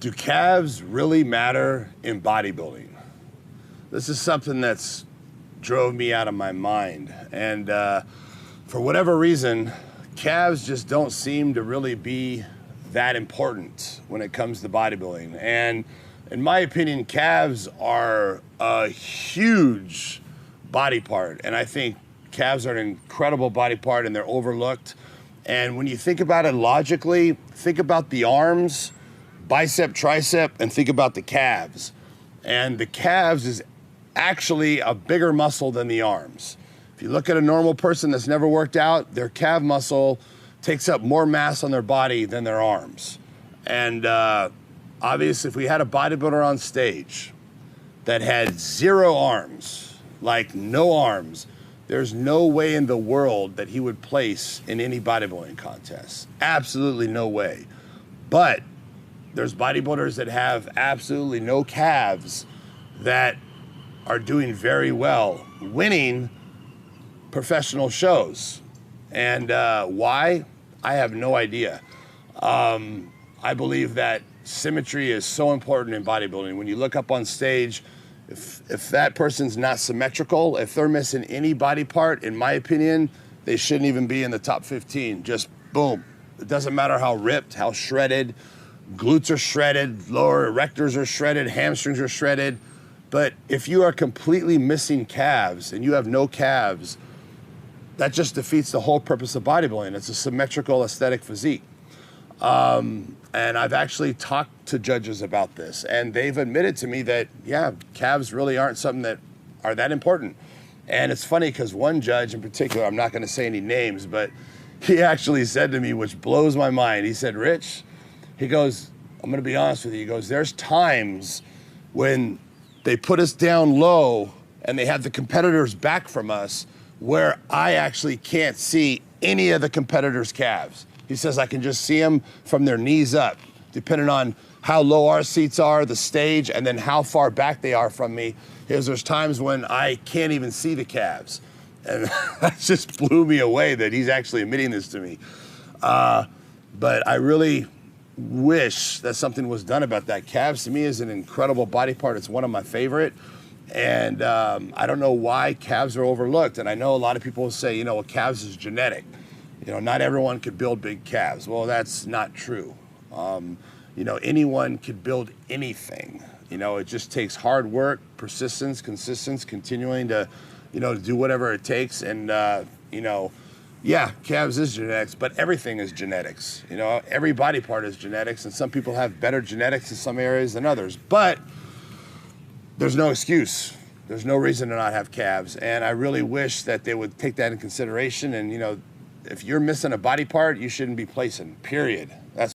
Do calves really matter in bodybuilding? This is something that's drove me out of my mind. And for whatever reason, calves just don't seem to really be that important when it comes to bodybuilding. And in my opinion, calves are a huge body part. And I think calves are an incredible body part and they're overlooked. And when you think about it logically, think about the arms, bicep, tricep, and think about the calves. And the calves is actually a bigger muscle than the arms. If you look at a normal person that's never worked out, their calf muscle takes up more mass on their body than their arms. And obviously, if we had a bodybuilder on stage that had zero arms, like no arms, there's no way in the world that he would place in any bodybuilding contest. Absolutely no way. But there's bodybuilders that have absolutely no calves that are doing very well, winning professional shows. And why? I have no idea. I believe that symmetry is so important in bodybuilding. When you look up on stage, if that person's not symmetrical, if they're missing any body part, in my opinion, they shouldn't even be in the top 15. Just boom. It doesn't matter how ripped, how shredded. Glutes are shredded, lower erectors are shredded, hamstrings are shredded. But if you are completely missing calves and you have no calves, that just defeats the whole purpose of bodybuilding. It's a symmetrical aesthetic physique. And I've actually talked to judges about this, and they've admitted to me that, yeah, calves really aren't something that are that important. And it's funny because one judge in particular, I'm not going to say any names, but he actually said to me, which blows my mind, he said, Rich, he goes, I'm going to be honest with you, he goes, there's times when they put us down low and they have the competitors back from us where I actually can't see any of the competitors' calves. He says I can just see them from their knees up, depending on how low our seats are, the stage, and then how far back they are from me. Because there's times when I can't even see the calves. And that just blew me away that he's actually admitting this to me. But I really wish that something was done about that. Calves to me is an incredible body part. It's one of my favorite. And I don't know why calves are overlooked. And I know a lot of people say, you know, well, calves is genetic. You know, not everyone could build big calves. Well, that's not true. You know, anyone could build anything. You know, it just takes hard work, persistence, consistency, continuing to, you know, to do whatever it takes. And, you know, yeah, calves is genetics, but everything is genetics. You know, every body part is genetics, and some people have better genetics in some areas than others. But there's no excuse. There's no reason to not have calves. And I really wish that they would take that in consideration. And, you know, if you're missing a body part, you shouldn't be placing, period. That's